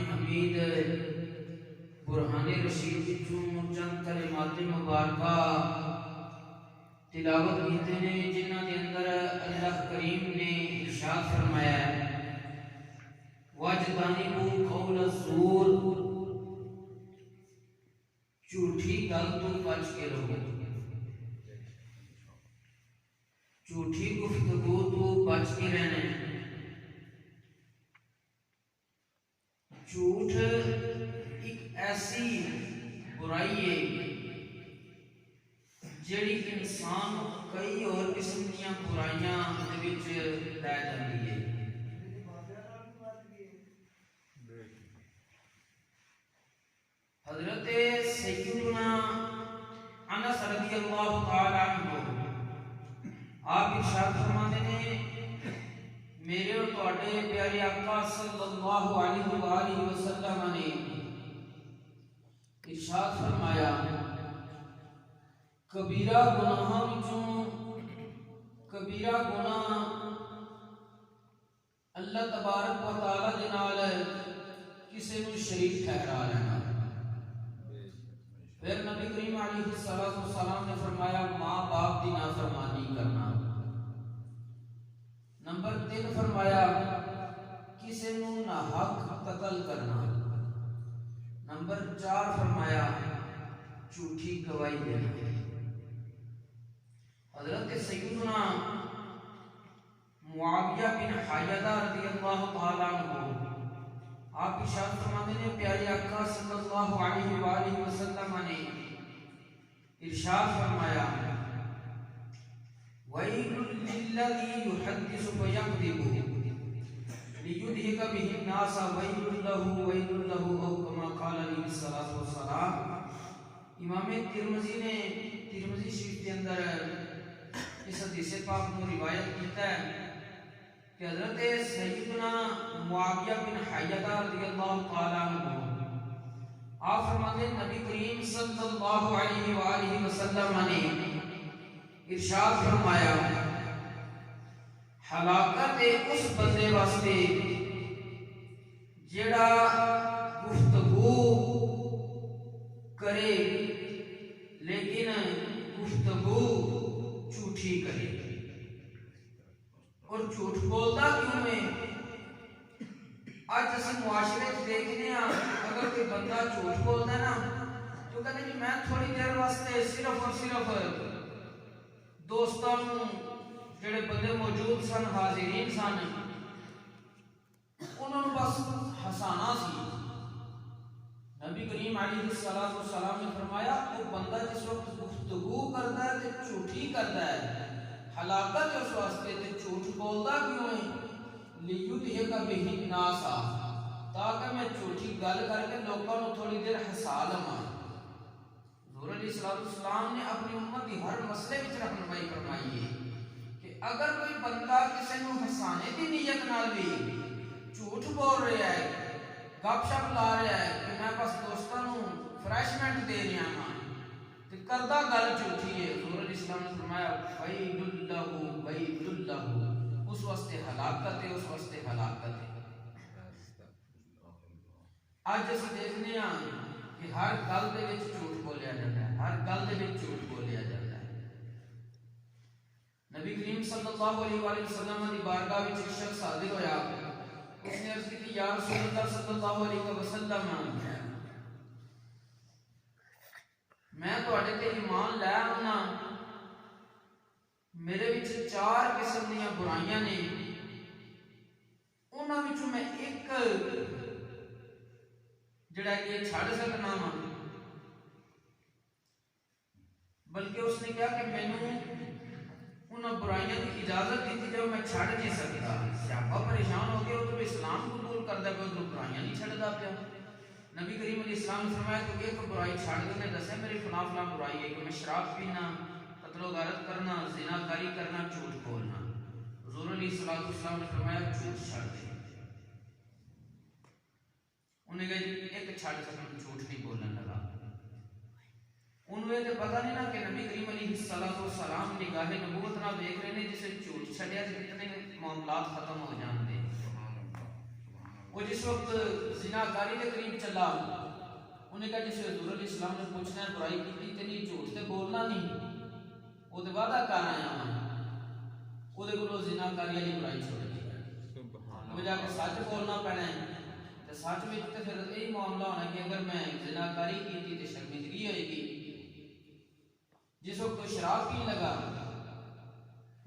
حمید برہان رشید چند کلمات مبارکہ تلاوت کیتے ہیں جنہاں دے اندر اللہ کریم نے ارشاد فرمایا ہے وَاجْتَنِبُوا قَوْلَ الزُّورِ، جھوٹی گل تو بچ کے رہو، جھوٹی گفتگو تو بچ کے رہنا ہے۔ جھوٹ ایک ایسی برائی ہے جیڑی انسان کئی اور قسم کی برائیاں دے وچ لے جاندی ہے۔ حضرت سیدنا انس رضی اللہ تعالی عنہ آپ ارشاد فرماتے ہیں میرے اور تواڈے پیارے آقا صلی اللہ علیہ وآلہ وسلم نے ارشاد فرمایا کبیرہ گناہاں وچوں کبیرہ گناہ اللہ تبارک و تعالی دے نال کسے نوں شریک ٹھہرا لینا۔ پھر نبی کریم علیہ السلام نے فرمایا ماں باپ کی نافرمانی کرنا۔ نمبر 3 فرمایا کسی نو ناحق قتل کرنا۔ نمبر 4 فرمایا جھوٹی گواہی دینا۔ حضرت سیدنا معاویہ بن حیدہ رضی اللہ تعالی عنہ آپ ارشاد فرماتے ہیں پیارے آقا صلی اللہ علیہ وآلہ وسلم نے ارشاد فرمایا وَيْلٌ لِلَّذِي يُحَدِّثُ فَيَكْذِبُ لِيُدْحِكَ بِهِ النَّاسَ وَيْلٌ لَهُ أَوْ كَمَا قَالَ عَلَيْهِ الصَّلَاةُ وَالسَّلَامُ۔ امام ترمذی نے ترمذی شریف کے اندر اس حدیث پاک کو روایت کیتا ہے کہ حضرت سیدنا معاویہ بن حیدہ رضی اللہ تعالی عنہ آپ فرماتے ہیں نبی کریم صلی اللہ علیہ وآلہ وسلم نے ارشاد فرمایا ہلاکت اس بندے واسطے جڑا گفتگو کرے لیکن گفتگو جھوٹی کرے۔ اور جھوٹ بولتا کیوں ہے؟ آج اسی معاشرے دیکھنے ہیں اگر کوئی بندہ جھوٹ بولتا ہے نا تو کہتے ہیں میں تھوڑی دیر واسطے صرف اور صرف دوستاں جڑے بندے موجود سن حاضرین سن انہوں نے بس ہسانا سی۔ نبی کریم علیہ السلام نے فرمایا وہ بندہ جس وقت گفتگو کرتا ہے تو جھوٹی کرتا ہے ہلاکت اس واسطے تے جھوٹ بولتا کیوں ہے لیُدْحِکَ بِهِ النَّاسَ تاکہ میں جھوٹی گل کر کے لوگوں کو تھوڑی دیر ہسا لواں۔ حضور علیہ السلام نے اپنی امت کی ہر مسئلے وچ رہنمائی فرمائی ہے کہ اگر کوئی بندہ کسی نو ہسانے دی نیت نال بھی جھوٹ بول رہا ہے گپ شپ لا رہا ہے کہ میں بس دوستاں نو فریشمنٹ دے رہا ہاں تے کردہ گل جھوٹی ہے، حضور علیہ السلام نے فرمایا وَيْلٌ لَهُ وَيْلٌ لَهُ اس واسطے ہلاکت ہے، اس واسطے ہلاکت ہے۔ آج اسی دیکھنے ہیں کہ ہر گل دے وچ جھوٹ بولیا جاتا ہے، ہر گل دے وچ جھوٹ بولیا جاتا ہے۔ نبی کریم صلی اللہ علیہ وآلہ وسلم دی بارگاہ وچ ایک شخص حاضر ہویا، اس نے عرض کی یا رسول اللہ صلی اللہ علیہ وسلم میں تواڈے تے ایمان لے آنا، میرے وچ 4 قسم دیاں برائیاں نے، انہاں وچوں میں ایک جڑا کہ چھڑ سکنا وا، بلکہ اس نے کہا کہ مینوں انہاں برائیاں کی اجازت دیتی جو میں چھڑ نہیں سکتا۔ صحابہ پریشان ہو گئے، وہ تو اسلام قبول کردا پیا تو برائیاں نہیں چھڑدا پیا۔ نبی کریم علیہ السلام نے فرمایا تو ایک برائی چھڑ دے، نے دسے میری فلاں فلاں برائی ہے کہ میں شراب پینا، قتل و غارت کرنا، زنا کاری کرنا، جھوٹ بولنا۔ حضور علیہ السلام نے فرمایا جھوٹ چھڑ دے۔ انہیں کہا ایک چھڑ سکن جھوٹ نہیں بولنے لگا۔ انہیں تو پتہ نہیں نا کہ نبی کریم علیہ السلام نگاہ نبوت نہ دیکھ رہے ہیں جسے جھوٹ چھڑیا سے کتنے معاملات ختم ہو جان دے۔ وہ جس وقت زناکاری کے قریب چلا انہیں کہا جسے حضور علیہ السلام نے پوچھنا ہے برائی کی تے نہیں جھوٹ تے بولنا نہیں وہ تے وعدہ کر آیا وہ دے کو زناکاری والی برائی چھوڑ دی وہ جا کے سچ بولنا پینا ہے تے سچ وچ تے پھر یہی معاملہ ہونا کہ اگر میں زناکاری کی تے شرمندگی ہوئے گی جس وقت وہ شراب پین لگا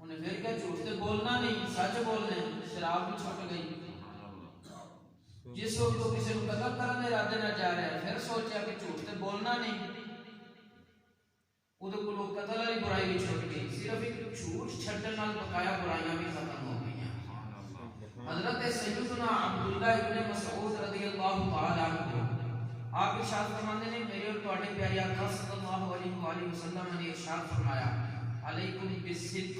انہیں پھر کیا جھوٹ تے بولنا نہیں سچ بولنا شراب بھی چھوٹ گئی جس وقت وہ کسی کو قتل کرنے ارادے نہ جا رہا ہے پھر سوچا کہ جھوٹ تے بولنا نہیں وہ تو قتل والی برائی بھی چھوٹ گئی صرف ایک جھوٹ چھڈن نال بقایا برائیاں بھی ختم ہو گئی حضرت سیدنا عبداللہ ابن مسعود رضی اللہ تعالی عنہ آپ ارشاد فرماتے ہیں میرے اور تواڈے پیارے آقا صلی اللہ علیہ وآلہ وسلم نے ارشاد فرمایا علیکم بالصدق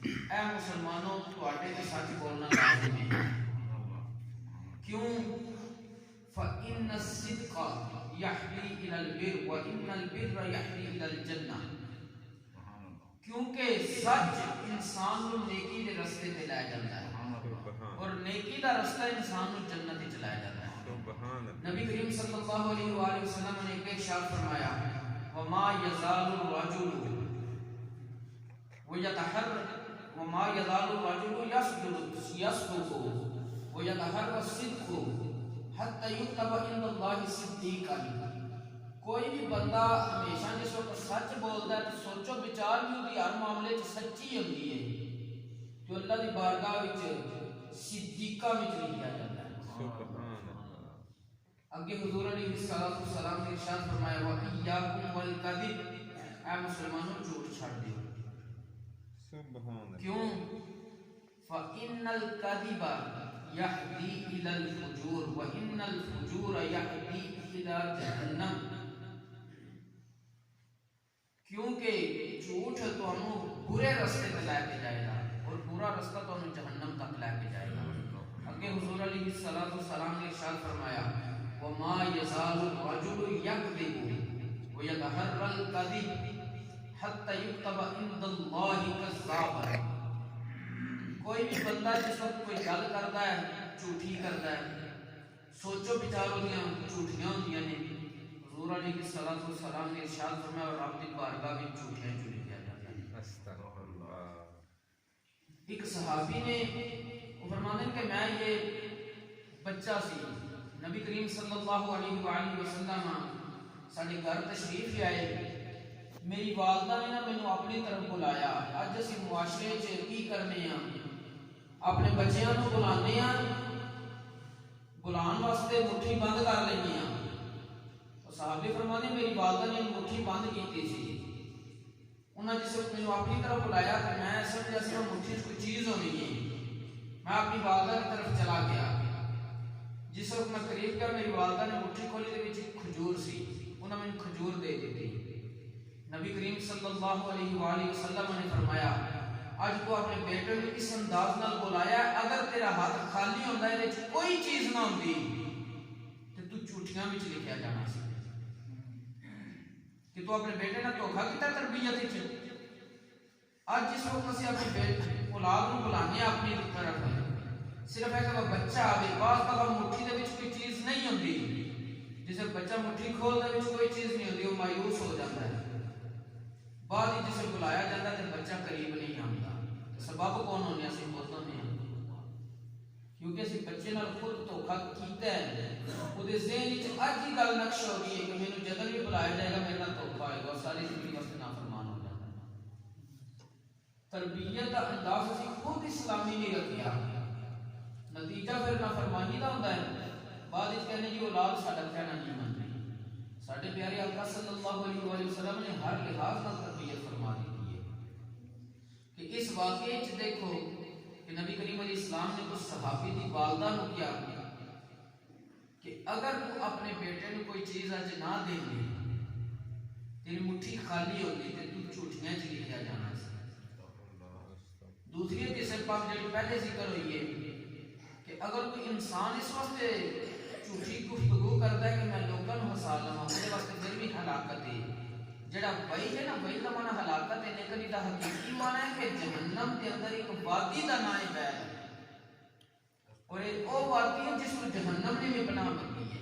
اے مسلمانوں تواڈے تے سچ بولنا لازم ہے کیوں فإن الصدق يحدي إلى البر وإن البر يحدي إلى الجنة کیونکہ سچ انسان کو نیکی کے راستے تے لے جاتا ہے اور نیکی دا راستہ انسان کو جنت تے لے جاتا ہے نبی کریم صلی اللہ علیہ وآلہ وسلم نے ایک ارشاد فرمایا وما يزال الرجل وما يزال الرجل يصدق وَيَتَحَرَّ الصِّدْقُ حَتَّى يُكْتَبَ عِندَ اللَّهِ صِدِّيقًا کوئی بھی بندہ ہمیشہ جس وقت سچ بولتا ہے تو سوچو بچار بھی ہوتی ہر معاملے چ سچی ہوتی ہے جو اللہ دی بارگاہ وچ صدیقہ وچ لکھا جاتا ہے اگے حضور علیہ الصلوۃ والسلام نے ارشاد فرمایا وَإِيَّاكُمْ وَالْكَذِبَ اے مسلمانوں جھوٹ چھوڑ دیو سبحان کیوں فَإِنَّ الْكَذِبَ يَحْدِي إِلَى الْفُجُورِ وَإِنَّ الْفُجُورَ يَحْدِي إِلَى جَهَنَّمَ کیونکہ جھوٹ تو ہم برے راستے پہ لے کے جائے گا اور برا راستہ تو ہم جہنم تک لے کے جائے گا اگے حضور علیہ الصلوۃ والسلام نے ارشاد فرمایا وما يزال الرجل يكذب ويتحرى الكذب حتى يكتب عند الله كذابا کوئی بھی بندہ جس وقت کوئی گل کرتا ہے جھوٹی کرتا ہے سوچو بچاروں دیاں جھوٹیاں ہوندیاں نے حضور علیہ الصلوۃ والسلام نے ارشاد فرمایا اور رب دی بارگاہ وچ جھوٹیاں چن لیا جاتا ہے استغفر اللہ ایک صحابی نے وہ فرماتے ہیں کہ میں یہ بچہ سی نبی کریم صلی اللہ علیہ وآلہ وسلم ساڈے گھر تشریف لے آئے میری والدہ نے مینوں اپنی طرف بلایا اج اسی معاشرے چ کی کرنے ہیں اپنے بچیاں نو بلانے ہیں بلان واسطے مٹھی بند کر لینی ہیں صحابی فرمانے میری والدہ نے مٹھی بند کی سی انہاں جس وقت مینوں اپنی طرف بلایا کہ میں سمجھا سی مٹھی کوئی چیز ہونی ہے میں اپنی والدہ کی طرف چلا گیا جس وقت میں قریب گیا میری والدہ نے مٹھی کھولی دے وچ کھجور سی انہاں مینوں کھجور دے دی نبی کریم صلی اللہ علیہ وآلہ وسلم نے فرمایا آج تو اپنے بیٹے نے اس انداز نال بلایا اگر تیرا ہاتھ خالی ہوندا ہے وچ کوئی چیز نہ ہوندی تے تو جھوٹیاں وچ لکھیا جانا سی کہ تو اپنے بیٹے نال دھوکا کیتا تربیت وچ آج جس وقت اسی اپنے بیٹے اولاد نو بلانے اپنی طرف صرف ہے کہ وہ بچہ آوے بعض دفعہ مٹھی دے وچ کوئی چیز نہیں ہوندی جسے بچہ مٹھی کھول دے وچ کوئی چیز نہیں ہوندی وہ مایوس ہو جاتا ہے بعد ہی جسے بلایا جاتا ہے تو بچہ قریب نہیں آتا سبب کون ہونے سے خود ہونے کیونکہ اسی بچے نال خود دھوکا کیتا ہے وہ دے ذہن وچ اج ہی گل نقش ہو گئی ہے کہ مینوں جدوں بھی بلایا جائے گا میرے نال دھوکا ہوئے گا ساری زندگی واسطے نافرمان ہو جاتا ہے تربیت کا انداز اسی خود اسلامی نہیں رکھیا نتیجہ پھر نافرمانی دا ہوندا ہے بعد وچ کہنے جی اولاد ساڈا کہنا نہیں منتی ساڈے پیارے آقا صلی اللہ علیہ وآلہ وسلم نے ہر لحاظ نال تربیت فرما دی ہے کہ اس واقعے وچ دیکھو کہ نبی کریم علیہ السلام نے اس صحابی دی والدہ نو کیا کہ اگر تو اپنے بیٹے نو کوئی چیز اج نہ دے دی تیری مٹھی خالی ہوتی تے تو جھوٹیاں چ لکھیا جانا سی دوسری حدیث پاک جڑی پہلے ذکر ہوئی ہے کہ اگر کوئی انسان اس واسطے جھوٹی گفتگو کرتا ہے کہ میں لوگوں کو ہسا لواں اس واسطے پھر بھی ہلاکت ہے جڑا وہی ہے نا وہی کا معنی ہلاکت ہے لیکن یہ حقیقی معنی ہے کہ جہنم کے اندر ایک وادی کا نام ہے اور وہ وادی ہے جس کو جہنم نے بھی بنا بنی ہے.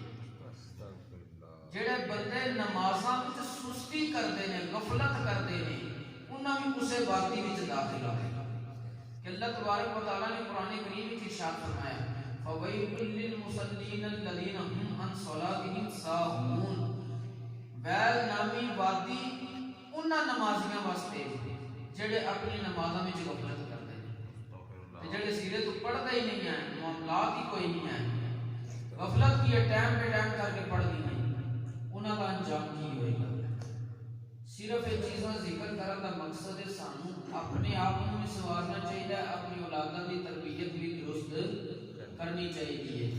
جڑے بندے نمازاں وچ سستی کردے نے غفلت کردے نے انہاں بھی اسے وادی وچ داخل ہوئے کہ اللہ تبارک و تعالیٰ نے قرآن کریم وچ ارشاد فرمایا فَوَيْلٌ لِّلْمُصَلِّينَ الَّذِينَ هُمْ عَنْ صَلَاتِهِمْ سَاهُونَ. ویل نامی وادی انہاں نمازیاں واسطے جڑے اپنی نمازاں وچ غفلت کردے نے تے جڑے سیرے تو پڑھدے ہی نہیں ہیں معاملات ہی کوئی نہیں ہے غفلت کی ہے ٹائم پہ ٹائم کر کے پڑھ دی نہیں انہاں کا انجام کی ہوئے گا. صرف یہ چیزاں ذکر کرنے کا مقصد ہے سانو اپنے آپ کو بھی سنوارنا چاہیے اپنی اولاداں کی تربیت بھی درست کرنی چاہیے.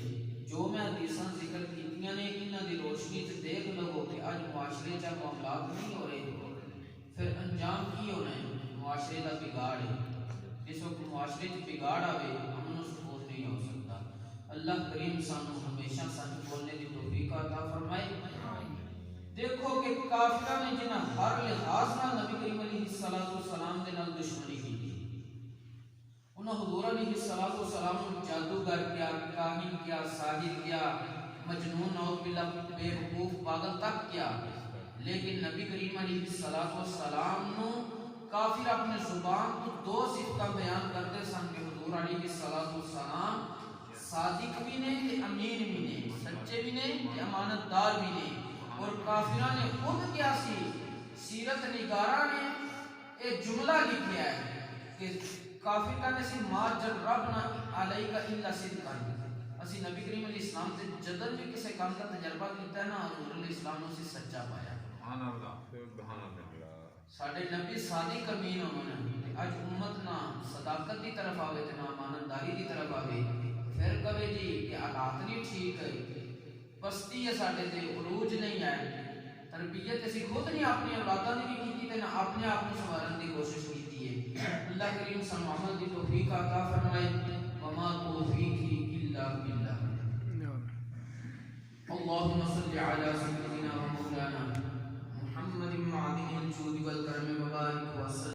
جو میں حدیثاں ذکر کیتیاں نے انہاں دی روشنی سے دیکھ لو کہ اج معاشرے چ معاملات نہیں ہو رہے پھر انجام کی ہونا ہے معاشرے کا بگاڑ ہے. جس وقت معاشرے چ بگاڑ آوے امن و سکون نہیں ہو سکتا. اللہ کریم سانو ہمیشہ سچ بولنے کی توفیق عطا فرمائے. دیکھو کہ کافرہ نے جنہاں ہر لحاظ نال نبی کریم علیہ السلام دے نال دشمنی کی انہاں حضور علیہ السلام کو جادوگر کیا کاہن کیا ساحر کیا مجنون اور بلا بے وقوف پاگل تک کیا لیکن نبی کریم علیہ السلام نو کافر اپنے زبان کو دو صفتاں بیان کرتے سن کہ حضور علیہ السلام صادق بھی نے تے امین بھی نے سچے بھی نے تے امانت دار بھی نے. اور کافرہ نے خود کیا سی سیرت نگارہ نے ایک جملہ لکھیا ہے کہ کافر کا نے سی ما جربنا علیکا الا صدقا. اسی نبی کریم علیہ السلام سے جدل بھی کسی کام کا تجربہ کیتا ہے نا حضور علیہ السلام نے اسے سچا پایا. سبحان اللہ. ساڈے نبی صادق امین ہونا اج امت نہ صداقت دی طرف آوے تے نہ امانتداری دی طرف آوے پھر کہے جی کہ حالات نہیں ٹھیک ہے پستی ہے ساڈے تے عروج نہیں ہے تربیت اسی خود نہیں اپنی اولاداں دی بھی کیتی تے نہ اپنے آپ کو سنوارن دی کوشش کیتی ہے. اللہ کریم سانو عمل دی توفیق عطا فرمائے. وما توفیقی الا باللہ. اللهم صل على سيدنا